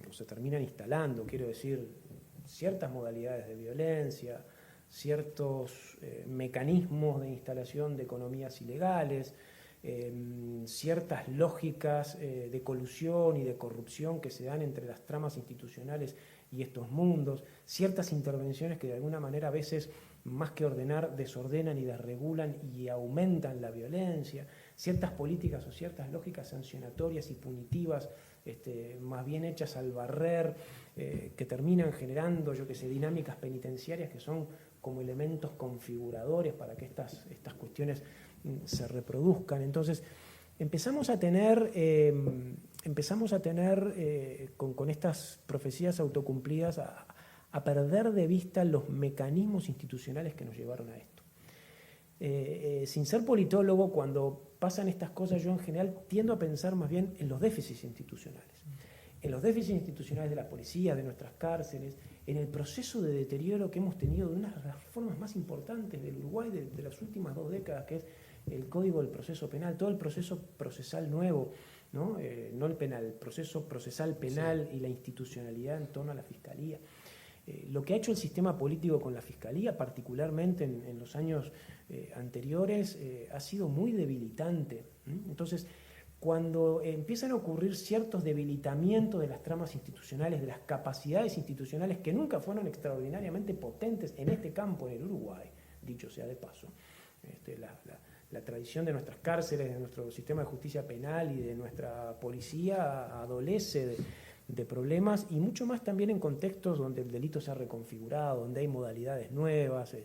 o se terminan instalando, quiero decir, ciertas modalidades de violencia, ciertos mecanismos de instalación de economías ilegales, ciertas lógicas de colusión y de corrupción que se dan entre las tramas institucionales y estos mundos, ciertas intervenciones que de alguna manera a veces, más que ordenar, desordenan y desregulan y aumentan la violencia, ciertas políticas o ciertas lógicas sancionatorias y punitivas, más bien hechas al barrer, que terminan generando, yo que sé, dinámicas penitenciarias que son como elementos configuradores para que estas cuestiones se reproduzcan. Entonces, empezamos a tener con estas profecías autocumplidas a perder de vista los mecanismos institucionales que nos llevaron a esto. Sin ser politólogo, cuando pasan estas cosas, yo en general tiendo a pensar más bien en los déficits institucionales. En los déficits institucionales de la policía, de nuestras cárceles, en el proceso de deterioro que hemos tenido de una de las reformas más importantes del Uruguay de las últimas 2 décadas, que es el Código del Proceso Penal, todo el proceso procesal nuevo, no el penal, el proceso procesal penal y la institucionalidad en torno a la Fiscalía. Lo que ha hecho el sistema político con la Fiscalía, particularmente en los años anteriores, ha sido muy debilitante. Entonces, cuando empiezan a ocurrir ciertos debilitamientos de las tramas institucionales, de las capacidades institucionales que nunca fueron extraordinariamente potentes en este campo en el Uruguay, dicho sea de paso, la tradición de nuestras cárceles, de nuestro sistema de justicia penal y de nuestra policía adolece de problemas, y mucho más también en contextos donde el delito se ha reconfigurado, donde hay modalidades nuevas.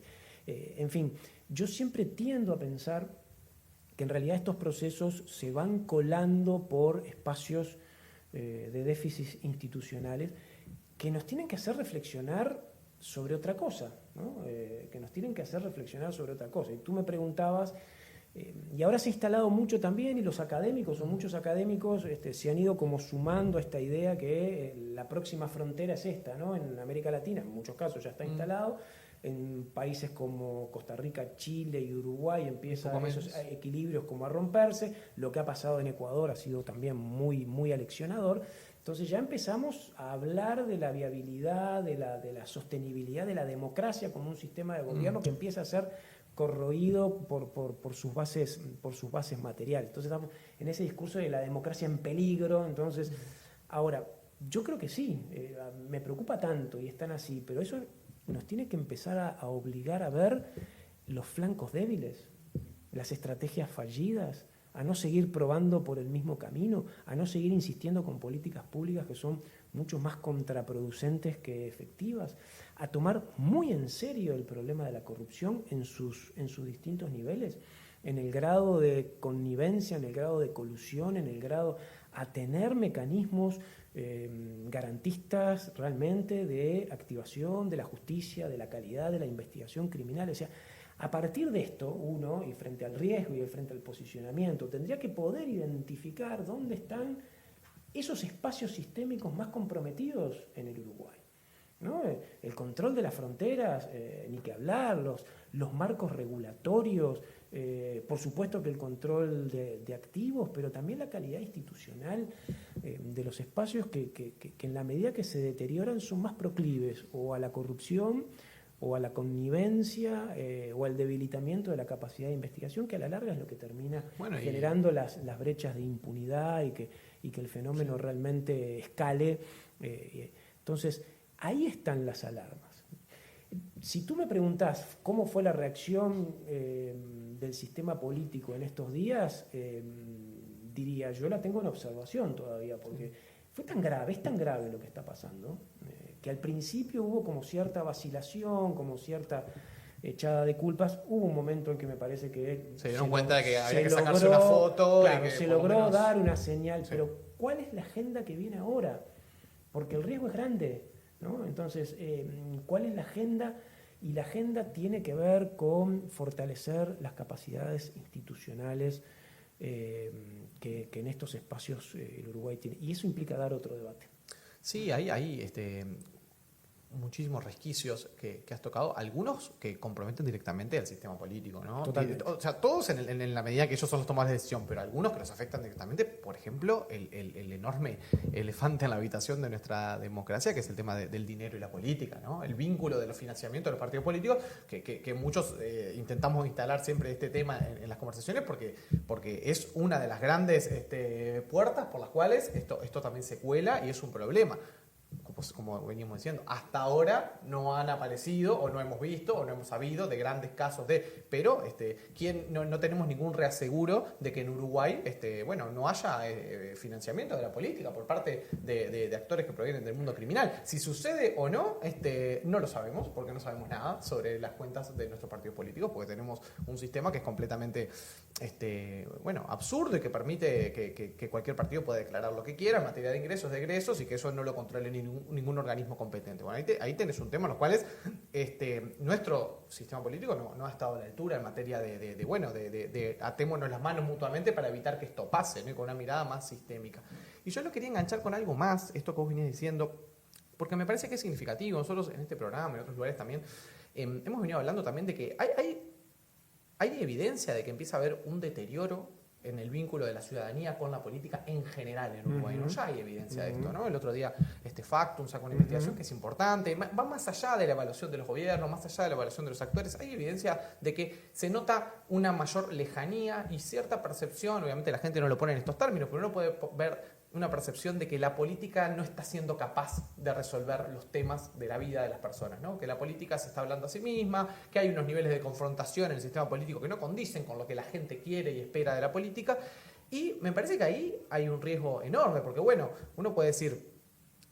En fin, yo siempre tiendo a pensar que en realidad estos procesos se van colando por espacios de déficits institucionales que nos tienen que hacer reflexionar sobre otra cosa, ¿no? Que nos tienen que hacer reflexionar sobre otra cosa. Y tú me preguntabas, y ahora se ha instalado mucho también, y los académicos, o muchos académicos, se han ido como sumando a esta idea que la próxima frontera es esta, ¿no? En América Latina, en muchos casos ya está instalado. En países como Costa Rica, Chile y Uruguay empiezan esos equilibrios como a romperse. Lo que ha pasado en Ecuador ha sido también muy, muy aleccionador. Entonces ya empezamos a hablar de la viabilidad, de la sostenibilidad de la democracia como un sistema de gobierno que empieza a ser corroído por sus bases materiales. Entonces estamos en ese discurso de la democracia en peligro. Entonces, ahora, yo creo que sí, me preocupa tanto y están así, pero eso nos tiene que empezar a obligar a ver los flancos débiles, las estrategias fallidas, a no seguir probando por el mismo camino, a no seguir insistiendo con políticas públicas que son mucho más contraproducentes que efectivas, a tomar muy en serio el problema de la corrupción en sus distintos niveles, en el grado de connivencia, en el grado de colusión, en el grado a tener mecanismos garantistas realmente de activación de la justicia, de la calidad de la investigación criminal. O sea, a partir de esto, uno, y frente al riesgo y frente al posicionamiento, tendría que poder identificar dónde están esos espacios sistémicos más comprometidos en el Uruguay, ¿no? El control de las fronteras, ni que hablar, los marcos regulatorios, por supuesto que el control de activos, pero también la calidad institucional de los espacios que en la medida que se deterioran son más proclives o a la corrupción o a la connivencia o al debilitamiento de la capacidad de investigación, que a la larga es lo que termina generando las brechas de impunidad y que el fenómeno realmente escale. Entonces, ahí están las alarmas. Si tú me preguntás cómo fue la reacción del sistema político en estos días, diría, yo la tengo en observación todavía, porque fue tan grave, es tan grave lo que está pasando, que al principio hubo como cierta vacilación, como cierta echada de culpas. Hubo un momento en que me parece que se dieron cuenta de que había que sacarse una foto. Claro, que se por lo logró menos dar una señal, Sí. pero ¿cuál es la agenda que viene ahora? Porque el riesgo es grande, ¿no? Entonces, ¿cuál es la agenda? Y la agenda tiene que ver con fortalecer las capacidades institucionales que en estos espacios el Uruguay tiene. Y eso implica dar otro debate. Sí, hay muchísimos resquicios que has tocado, algunos que comprometen directamente al sistema político, ¿no? Totalmente. O sea, todos en la medida que ellos son los tomadores de decisión, pero algunos que nos afectan directamente, por ejemplo, el enorme elefante en la habitación de nuestra democracia, que es el tema del dinero y la política, ¿no? El vínculo de los financiamientos de los partidos políticos, que muchos intentamos instalar siempre este tema en las conversaciones, porque es una de las grandes puertas por las cuales esto también se cuela y es un problema. Como veníamos diciendo, hasta ahora no han aparecido o no hemos visto o no hemos sabido de grandes casos pero no tenemos ningún reaseguro de que en Uruguay no haya financiamiento de la política por parte de actores que provienen del mundo criminal. Si sucede o no, no lo sabemos, porque no sabemos nada sobre las cuentas de nuestros partidos políticos, porque tenemos un sistema que es completamente absurdo y que permite que cualquier partido pueda declarar lo que quiera en materia de ingresos, de egresos, y que eso no lo controle ningún organismo competente. Bueno, ahí tenés un tema en los cuales nuestro sistema político no ha estado a la altura en materia de atémonos las manos mutuamente para evitar que esto pase, ¿no? Con una mirada más sistémica. Y yo lo quería enganchar con algo más, esto que vos venías diciendo, porque me parece que es significativo. Nosotros en este programa, en otros lugares también, hemos venido hablando también de que hay evidencia de que empieza a haber un deterioro en el vínculo de la ciudadanía con la política en general en Uruguay. ¿No? Ya hay evidencia de esto, ¿no? El otro día Factum sacó una investigación que es importante, va más allá de la evaluación de los gobiernos, más allá de la evaluación de los actores. Hay evidencia de que se nota una mayor lejanía y cierta percepción, obviamente la gente no lo pone en estos términos, pero uno puede ver una percepción de que la política no está siendo capaz de resolver los temas de la vida de las personas, ¿no? Que la política se está hablando a sí misma, que hay unos niveles de confrontación en el sistema político que no condicen con lo que la gente quiere y espera de la política. Y me parece que ahí hay un riesgo enorme, porque uno puede decir,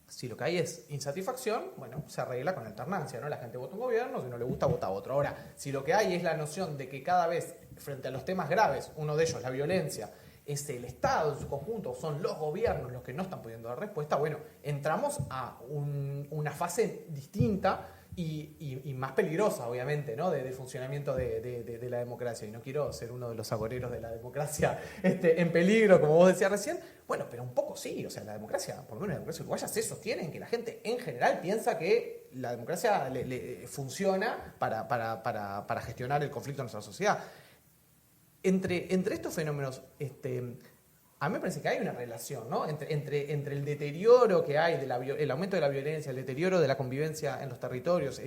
si lo que hay es insatisfacción, se arregla con alternancia, ¿no? La gente vota un gobierno, si no le gusta, vota a otro. Ahora, si lo que hay es la noción de que cada vez, frente a los temas graves, uno de ellos, la violencia, es el Estado en su conjunto, son los gobiernos los que no están pudiendo dar respuesta, entramos a una fase distinta y más peligrosa, obviamente, ¿no? de funcionamiento de la democracia. Y no quiero ser uno de los agoreros de la democracia en peligro, como vos decías recién. Pero un poco sí, o sea, la democracia, por lo menos la democracia uruguaya, se sostiene en que la gente en general piensa que la democracia le funciona para gestionar el conflicto en nuestra sociedad. Entre estos fenómenos, a mí me parece que hay una relación, ¿no? Entre el deterioro que hay, el aumento de la violencia, el deterioro de la convivencia en los territorios,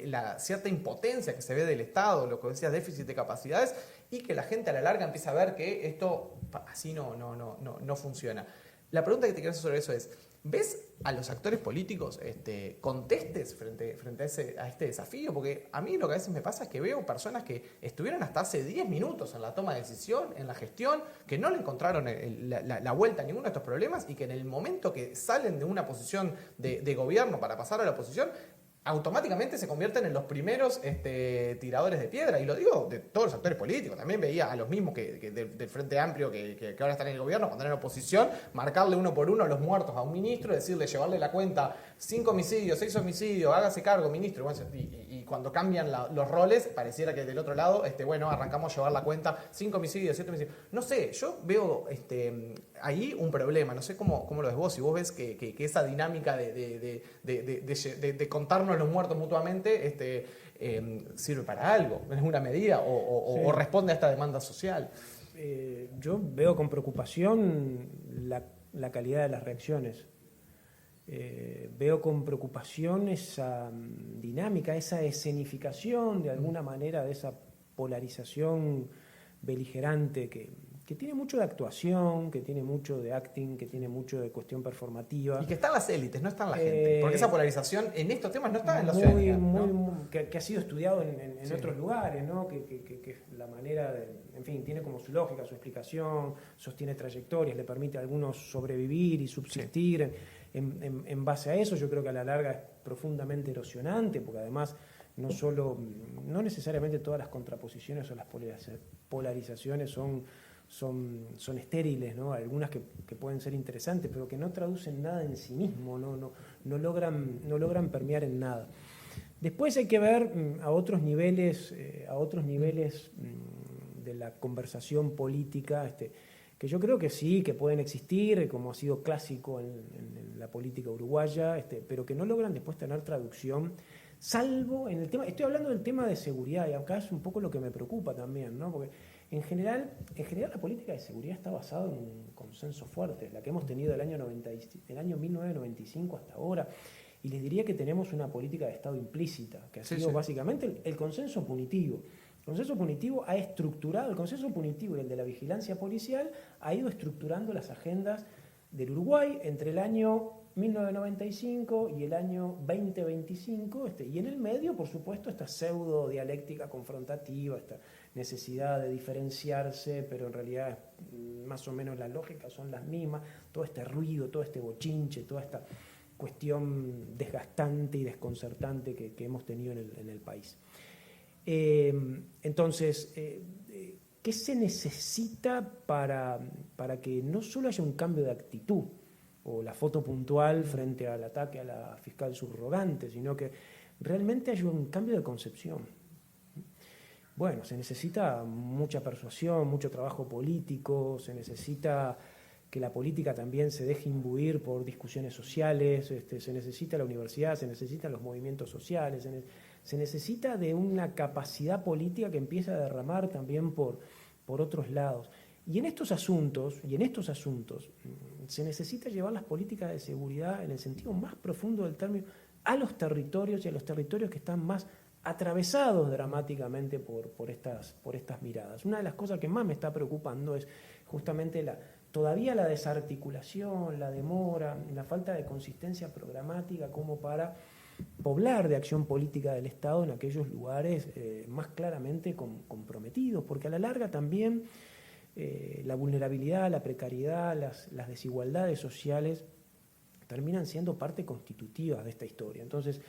la cierta impotencia que se ve del Estado, lo que decías, déficit de capacidades, y que la gente a la larga empieza a ver que esto así no funciona. La pregunta que te quiero hacer sobre eso es, ¿ves a los actores políticos contestes frente a este desafío? Porque a mí lo que a veces me pasa es que veo personas que estuvieron hasta hace 10 minutos en la toma de decisión, en la gestión, que no le encontraron la vuelta a ninguno de estos problemas y que en el momento que salen de una posición de gobierno para pasar a la oposición, automáticamente se convierten en los primeros tiradores de piedra. Y lo digo de todos los actores políticos. También veía a los mismos que del Frente Amplio que ahora están en el gobierno, cuando eran en oposición, marcarle uno por uno los muertos a un ministro, decirle, llevarle la cuenta, 5 homicidios, 6 homicidios, hágase cargo, ministro. Y cuando cambian los roles, pareciera que del otro lado, arrancamos a llevar la cuenta, 5 homicidios, 7 homicidios. No sé, yo veo ahí un problema. No sé cómo lo ves vos. Si vos ves que esa dinámica de contarnos los muertos mutuamente sirve para algo, es una medida o responde a esta demanda social. Yo veo con preocupación la calidad de las reacciones. Veo con preocupación esa dinámica, esa escenificación de alguna manera de esa polarización beligerante que que tiene mucho de actuación, que tiene mucho de acting, que tiene mucho de cuestión performativa. Y que está en las élites, no está en la gente. Porque esa polarización en estos temas no está en la ciudadanía, ¿no? Que ha sido estudiado en otros lugares, ¿no? Que la manera en fin, tiene como su lógica, su explicación, sostiene trayectorias, le permite a algunos sobrevivir y subsistir en base a eso. Yo creo que a la larga es profundamente erosionante, porque además no necesariamente todas las contraposiciones o las polarizaciones son estériles, ¿no? Algunas que pueden ser interesantes, pero que no traducen nada en sí mismo, no logran permear en nada. Después hay que ver a otros niveles de la conversación política, que yo creo que sí, que pueden existir, como ha sido clásico en la política uruguaya, pero que no logran después tener traducción, salvo en el tema, estoy hablando del tema de seguridad, y acá es un poco lo que me preocupa también, ¿no? Porque en general la política de seguridad está basada en un consenso fuerte, la que hemos tenido del año 1995 hasta ahora, y les diría que tenemos una política de Estado implícita, que ha sido básicamente el consenso punitivo. El consenso punitivo ha estructurado, el consenso punitivo y el de la vigilancia policial ha ido estructurando las agendas del Uruguay entre el año 1995 y el año 2025, y en el medio, por supuesto, esta pseudo dialéctica confrontativa, esta necesidad de diferenciarse, pero en realidad más o menos las lógicas son las mismas, todo este ruido, todo este bochinche, toda esta cuestión desgastante y desconcertante que hemos tenido en el país. Entonces, ¿qué se necesita para que no solo haya un cambio de actitud o la foto puntual frente al ataque a la fiscal subrogante, sino que realmente haya un cambio de concepción? Bueno, se necesita mucha persuasión, mucho trabajo político, se necesita que la política también se deje imbuir por discusiones sociales, se necesita la universidad, se necesitan los movimientos sociales, se necesita de una capacidad política que empiece a derramar también por otros lados. Y en estos asuntos se necesita llevar las políticas de seguridad en el sentido más profundo del término a los territorios y a los territorios que están más atravesados dramáticamente por estas miradas. Una de las cosas que más me está preocupando es justamente todavía la desarticulación, la demora, la falta de consistencia programática como para poblar de acción política del Estado en aquellos lugares más claramente comprometidos, porque a la larga también la vulnerabilidad, la precariedad, las desigualdades sociales terminan siendo parte constitutiva de esta historia. Entonces,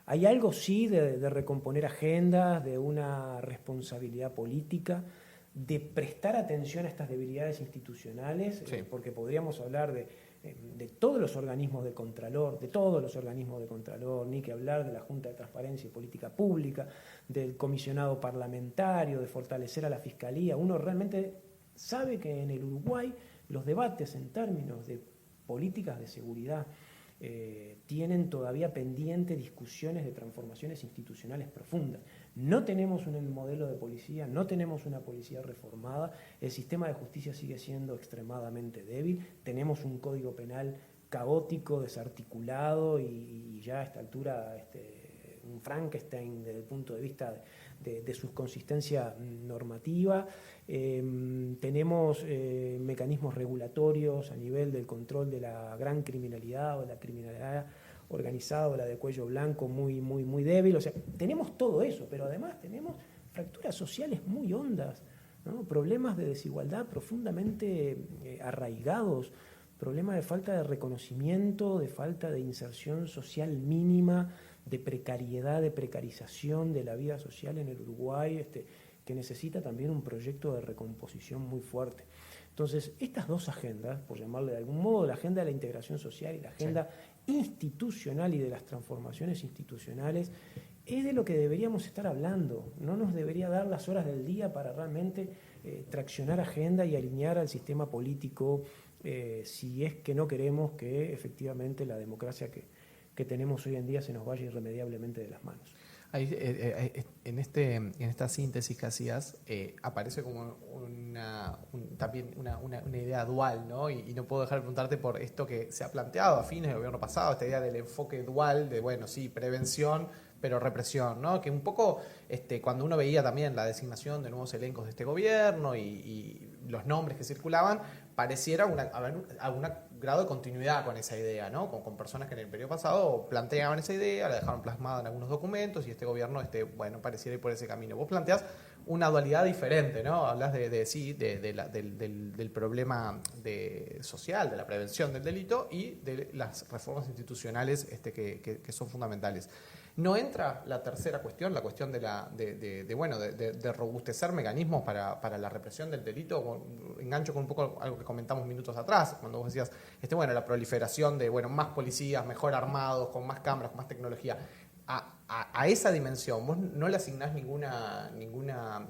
hay algo sí de recomponer agendas, de una responsabilidad política, de prestar atención a estas debilidades institucionales, porque podríamos hablar de todos los organismos de Contralor, ni que hablar de la Junta de Transparencia y Política Pública, del comisionado parlamentario, de fortalecer a la Fiscalía. Uno realmente sabe que en el Uruguay los debates en términos de políticas de seguridad tienen todavía pendiente discusiones de transformaciones institucionales profundas. No tenemos un modelo de policía, no tenemos una policía reformada, el sistema de justicia sigue siendo extremadamente débil, tenemos un código penal caótico, desarticulado y ya a esta altura un Frankenstein desde el punto de vista de su consistencia normativa. Tenemos mecanismos regulatorios a nivel del control de la gran criminalidad o de la criminalidad organizada o la de cuello blanco muy, muy, muy débil. O sea, tenemos todo eso, pero además tenemos fracturas sociales muy hondas, ¿no? Problemas de desigualdad profundamente arraigados, problemas de falta de reconocimiento, de falta de inserción social mínima, de precariedad, de precarización de la vida social en el Uruguay, que necesita también un proyecto de recomposición muy fuerte. Entonces, estas dos agendas, por llamarle de algún modo, la agenda de la integración social y la agenda institucional y de las transformaciones institucionales, es de lo que deberíamos estar hablando. No nos debería dar las horas del día para realmente traccionar agenda y alinear al sistema político si es que no queremos que efectivamente la democracia que tenemos hoy en día se nos vaya irremediablemente de las manos. En esta síntesis que hacías aparece como también una idea dual, ¿no? Y no puedo dejar de preguntarte por esto que se ha planteado a fines del gobierno pasado, esta idea del enfoque dual de, bueno, sí, prevención, pero represión, ¿no? Que un poco cuando uno veía también la designación de nuevos elencos de este gobierno y los nombres que circulaban, pareciera haber algún grado de continuidad con esa idea, ¿no? Con personas que en el periodo pasado planteaban esa idea, la dejaron plasmada en algunos documentos y este gobierno, bueno, pareciera ir por ese camino. Vos planteás una dualidad diferente, ¿no? Hablas del problema social, de la prevención del delito y de las reformas institucionales que son fundamentales. ¿No entra la tercera cuestión, la cuestión de robustecer mecanismos para la represión del delito? Engancho con un poco algo que comentamos minutos atrás, cuando vos decías, la proliferación de más policías, mejor armados, con más cámaras, con más tecnología. A esa dimensión, ¿vos no le asignás ninguna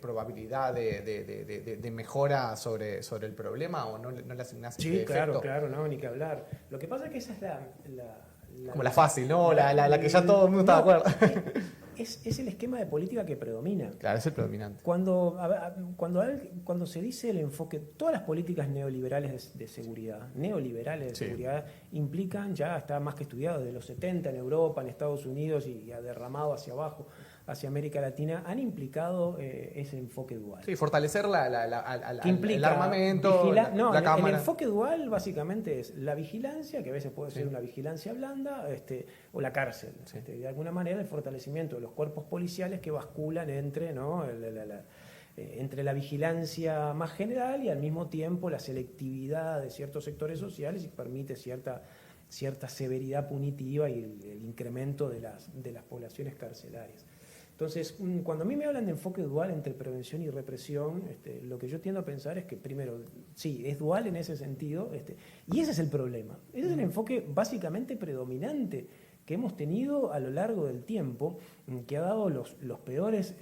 probabilidad de mejora sobre el problema o no le asignás Sí, efecto? claro, no, ni que hablar. Lo que pasa es que esa es como la fácil, ¿no? La que ya todo el mundo está de acuerdo. Es el esquema de política que predomina. Claro, es el predominante. Cuando se dice el enfoque, todas las políticas neoliberales de seguridad, implican, ya está más que estudiado, desde los 70 en Europa, en Estados Unidos y ha derramado hacia abajo, hacia América Latina, han implicado ese enfoque dual. Sí, fortalecer el armamento, la cámara. El enfoque dual básicamente es la vigilancia, que a veces puede ser una vigilancia blanda, o la cárcel. Sí. De alguna manera el fortalecimiento de los cuerpos policiales que basculan entre, ¿no? Entre la vigilancia más general y al mismo tiempo la selectividad de ciertos sectores sociales y permite cierta severidad punitiva y el incremento de las poblaciones carcelarias. Entonces, cuando a mí me hablan de enfoque dual entre prevención y represión, lo que yo tiendo a pensar es que, primero, sí, es dual en ese sentido, y ese es el problema. Ese es el enfoque básicamente predominante que hemos tenido a lo largo del tiempo, que ha dado los peores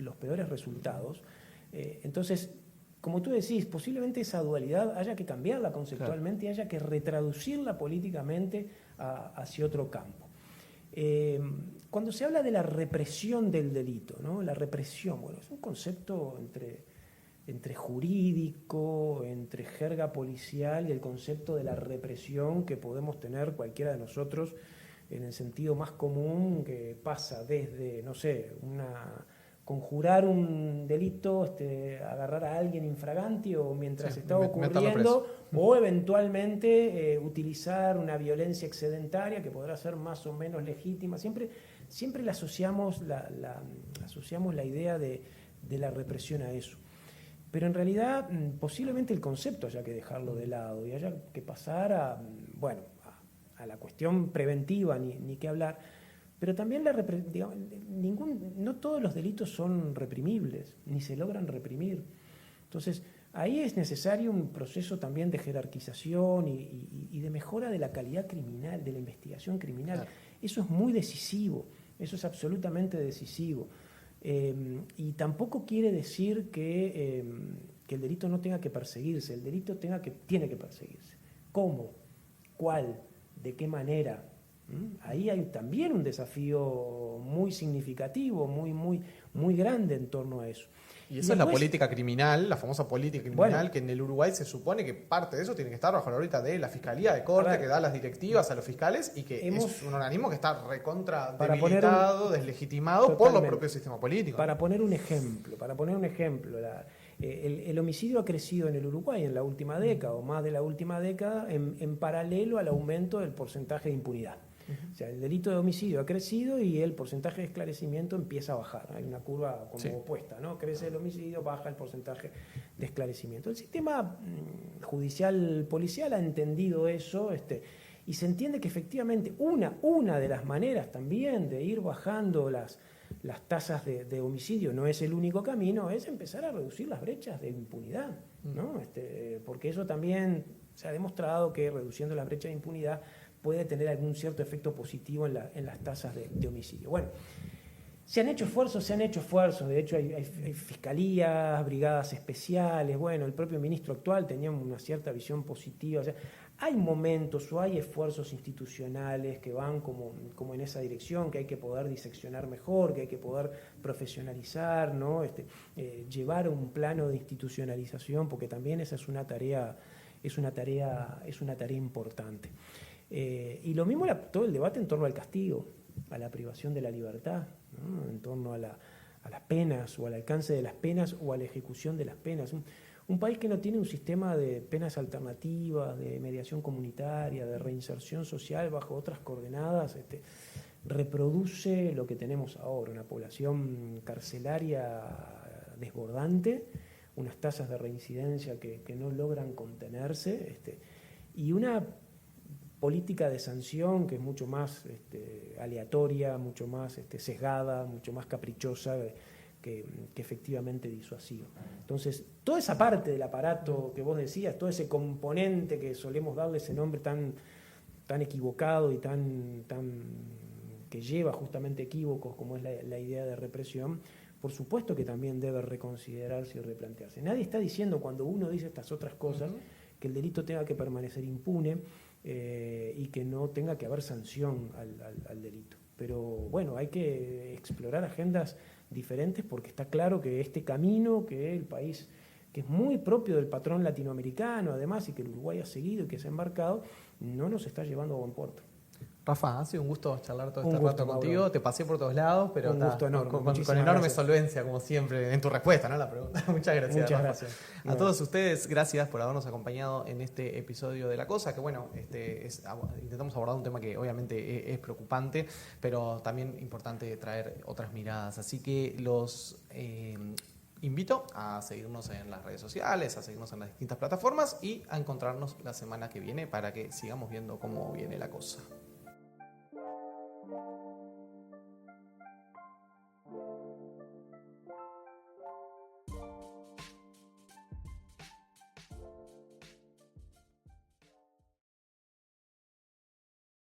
resultados. Entonces, como tú decís, posiblemente esa dualidad haya que cambiarla conceptualmente y haya que retraducirla políticamente hacia otro campo. Cuando se habla de la represión del delito, ¿no? La represión, es un concepto entre jurídico, entre jerga policial y el concepto de la represión que podemos tener cualquiera de nosotros en el sentido más común, que pasa desde, conjurar un delito, agarrar a alguien infraganti o mientras está ocurriendo, o eventualmente utilizar una violencia excedentaria que podrá ser más o menos legítima. Siempre le asociamos la idea de la represión a eso. Pero en realidad posiblemente el concepto haya que dejarlo de lado y haya que pasar a la cuestión preventiva, ni qué hablar. Pero también no todos los delitos son reprimibles, ni se logran reprimir. Entonces, ahí es necesario un proceso también de jerarquización y de mejora de la calidad criminal, de la investigación criminal. Claro. Eso es muy decisivo, eso es absolutamente decisivo. Y tampoco quiere decir que el delito no tenga que perseguirse, el delito tiene que perseguirse. ¿Cómo? ¿Cuál? ¿De qué manera? Ahí hay también un desafío muy significativo, muy grande en torno a eso. Y esa es la política criminal, la famosa política criminal, que en el Uruguay se supone que parte de eso tiene que estar bajo la órbita de la Fiscalía de Corte, que da las directivas a los fiscales y que es un organismo que está recontra debilitado, deslegitimado por los propios sistemas políticos. Para poner un ejemplo, el homicidio ha crecido en el Uruguay en la última década, o más de la última década, en paralelo al aumento del porcentaje de impunidad. O sea, el delito de homicidio ha crecido y el porcentaje de esclarecimiento empieza a bajar. Hay una curva como opuesta, ¿no? Crece el homicidio, baja el porcentaje de esclarecimiento. El sistema judicial policial ha entendido eso, y se entiende que efectivamente una de las maneras también de ir bajando las tasas de homicidio, no es el único camino, es empezar a reducir las brechas de impunidad, ¿no? Porque eso también se ha demostrado que reduciendo las brechas de impunidad puede tener algún cierto efecto positivo en las tasas de homicidio. Bueno, se han hecho esfuerzos, de hecho hay fiscalías, brigadas especiales, el propio ministro actual tenía una cierta visión positiva, o sea, hay momentos o hay esfuerzos institucionales que van como en esa dirección, que hay que poder diseccionar mejor, que hay que poder profesionalizar, ¿no? Llevar un plano de institucionalización, porque también esa es una tarea importante. Y lo mismo todo el debate en torno al castigo. a la privación de la libertad, ¿no? En torno a las penas o al alcance de las penas o a la ejecución de las penas. Un país que no tiene un sistema de penas alternativas, de mediación comunitaria, de reinserción social bajo otras coordenadas, reproduce lo que tenemos ahora, una población carcelaria desbordante, unas tasas de reincidencia que no logran contenerse, y una política de sanción que es mucho más aleatoria, mucho más sesgada, mucho más caprichosa que efectivamente disuasiva. Entonces, toda esa parte del aparato que vos decías, todo ese componente que solemos darle ese nombre tan equivocado y tan que lleva justamente equívocos como es la idea de represión, por supuesto que también debe reconsiderarse y replantearse. Nadie está diciendo, cuando uno dice estas otras cosas, que el delito tenga que permanecer impune y que no tenga que haber sanción al delito. Pero bueno, hay que explorar agendas diferentes porque está claro que este camino que el país, que es muy propio del patrón latinoamericano además y que el Uruguay ha seguido y que se ha embarcado, no nos está llevando a buen puerto. Rafa, ha sido un gusto charlar todo este rato contigo. Mauro. Te pasé por todos lados, pero un gusto enorme. con enorme solvencia, como siempre, en tu respuesta, ¿no? La pregunta. Muchas gracias. Muchas gracias. A todos ustedes, gracias por habernos acompañado en este episodio de La Cosa, que bueno, intentamos abordar un tema que obviamente es preocupante, pero también importante traer otras miradas. Así que los invito a seguirnos en las redes sociales, a seguirnos en las distintas plataformas y a encontrarnos la semana que viene para que sigamos viendo cómo viene la cosa.